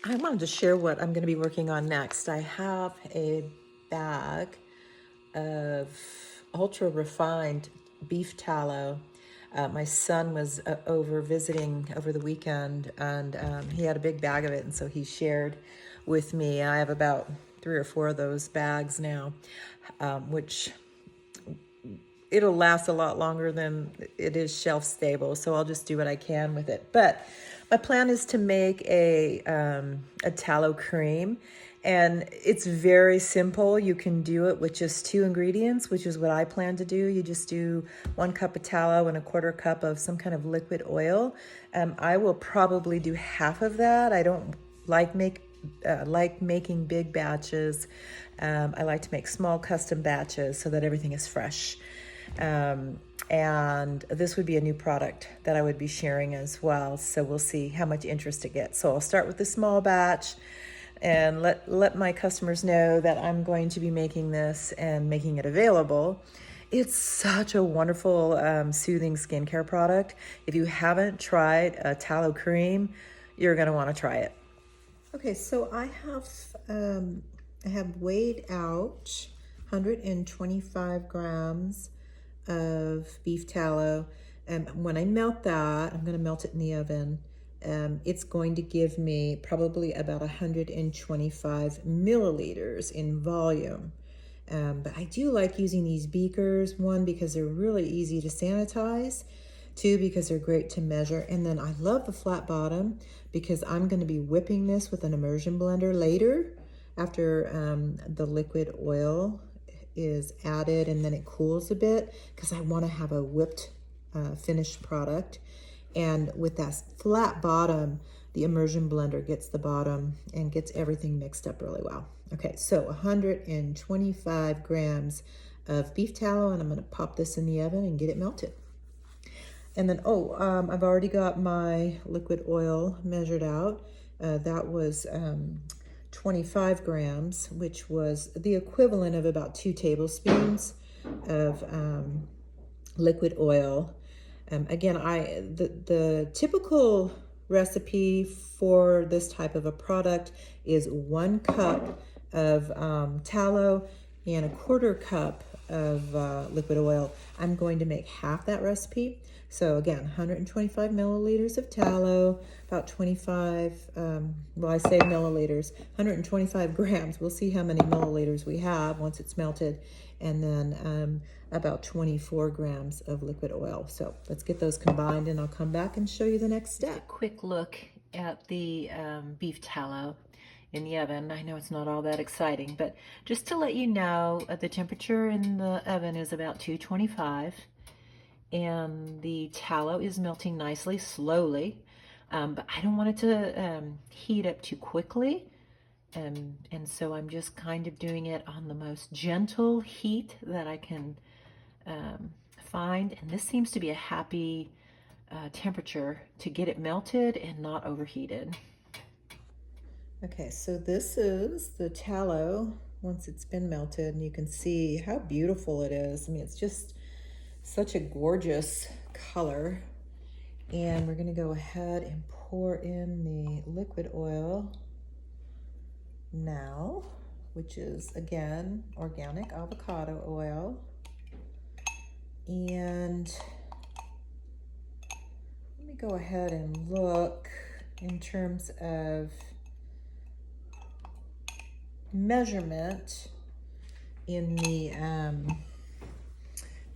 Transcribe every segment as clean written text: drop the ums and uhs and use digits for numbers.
I wanted to share what I'm going to be working on next. I have a bag of ultra refined beef tallow. My son was over visiting over the weekend, and he had a big bag of it, and so he shared with me. I have about 3 or 4 of those bags now, which it'll last a lot longer than it is shelf stable, so I'll just do what I can with it. But my plan is to make a tallow cream, and it's very simple. You can do it with just 2 ingredients, which is what I plan to do. You just do 1 cup of tallow and 1/4 cup of some kind of liquid oil. I will probably do half of that. I don't like making big batches. I like to make small custom batches so that everything is fresh. And this would be a new product that I would be sharing as well. So we'll see how much interest it gets. So I'll start with the small batch and let my customers know that I'm going to be making this and making it available. It's such a wonderful, soothing skincare product. If you haven't tried a tallow cream, you're going to want to try it. Okay, so I have weighed out 125 grams of beef tallow. And when I melt that, I'm going to melt it in the oven. It's going to give me probably about 125 milliliters in volume. But I do like using these beakers, 1, because they're really easy to sanitize, 2, because they're great to measure. And then I love the flat bottom because I'm going to be whipping this with an immersion blender later after the liquid oil is added and then it cools a bit, because I want to have a whipped finished product. And with that flat bottom, the immersion blender gets the bottom and gets everything mixed up really well. Okay, so 125 grams of beef tallow, and I'm going to pop this in the oven and get it melted. And then, I've already got my liquid oil measured out. That was 25 grams, which was the equivalent of about 2 tablespoons of liquid oil. Again, the typical recipe for this type of a product is 1 cup of tallow and 1/4 cup of liquid oil. I'm going to make half that recipe. So again, 125 milliliters of tallow, about 25, I say milliliters, 125 grams. We'll see how many milliliters we have once it's melted. And then about 24 grams of liquid oil. So let's get those combined and I'll come back and show you the next step. A quick look at the beef tallow in the oven. I know it's not all that exciting, but just to let you know, the temperature in the oven is about 225. And the tallow is melting nicely, slowly, but I don't want it to heat up too quickly, and so I'm just kind of doing it on the most gentle heat that I can find, and this seems to be a happy temperature to get it melted and not overheated. Okay, so this is the tallow once it's been melted, and you can see how beautiful it is. I mean, it's just such a gorgeous color. And we're going to go ahead and pour in the liquid oil now, which is again organic avocado oil. And let me go ahead and look in terms of measurement in the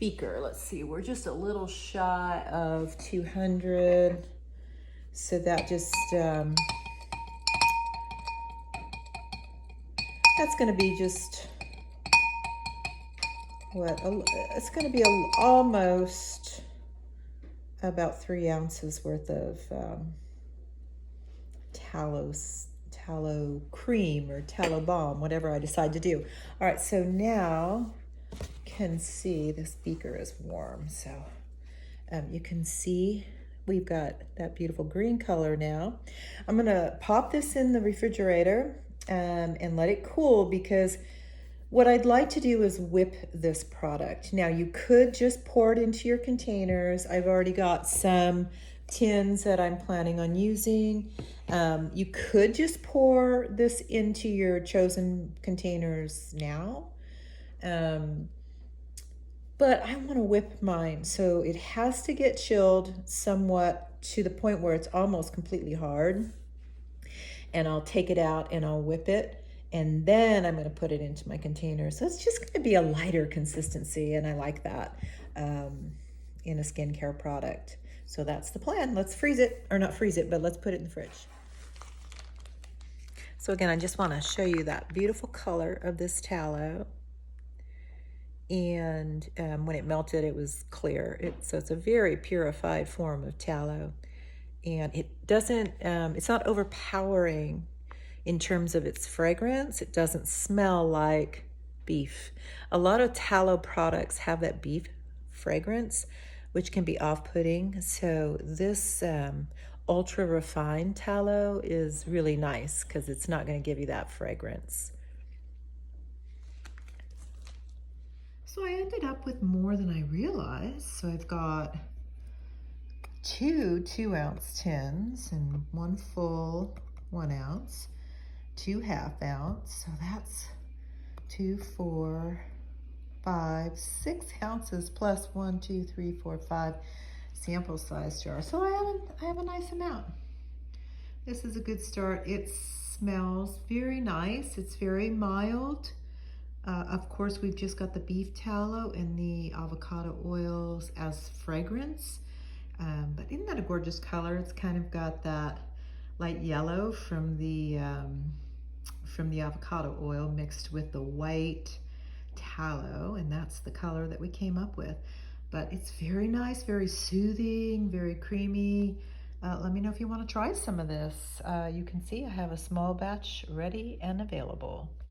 beaker. Let's see, we're just a little shy of 200, so that just that's going to be just it's going to be almost about 3 ounces worth of tallow cream or tallow balm, whatever I decide to do. All right, so now can see this beaker is warm, so you can see we've got that beautiful green color now. I'm gonna pop this in the refrigerator and let it cool, because what I'd like to do is whip this product. Now you could just pour it into your containers. I've already got some tins that I'm planning on using. You could just pour this into your chosen containers now. But I want to whip mine, so it has to get chilled somewhat to the point where it's almost completely hard. And I'll take it out and I'll whip it. And then I'm going to put it into my container. So it's just going to be a lighter consistency. And I like that in a skincare product. So that's the plan. Let's freeze it, or not freeze it, but let's put it in the fridge. So again, I just want to show you that beautiful color of this tallow. And when it melted, it was clear. So it's a very purified form of tallow. And it doesn't, it's not overpowering in terms of its fragrance. It doesn't smell like beef. A lot of tallow products have that beef fragrance, which can be off-putting. So this ultra refined tallow is really nice because it's not going to give you that fragrance. So I ended up with more than I realized. So I've got two 2-ounce tins and one full 1 ounce, 2 half-ounce. So that's 2, 4, 5, 6 ounces plus 1, 2, 3, 4, 5 sample size jar. So I have a nice amount. This is a good start. It smells very nice. It's very mild. Of course, we've just got the beef tallow and the avocado oils as fragrance. But isn't that a gorgeous color? It's kind of got that light yellow from the avocado oil mixed with the white tallow, and that's the color that we came up with. But it's very nice, very soothing, very creamy. Let me know if you want to try some of this. You can see I have a small batch ready and available.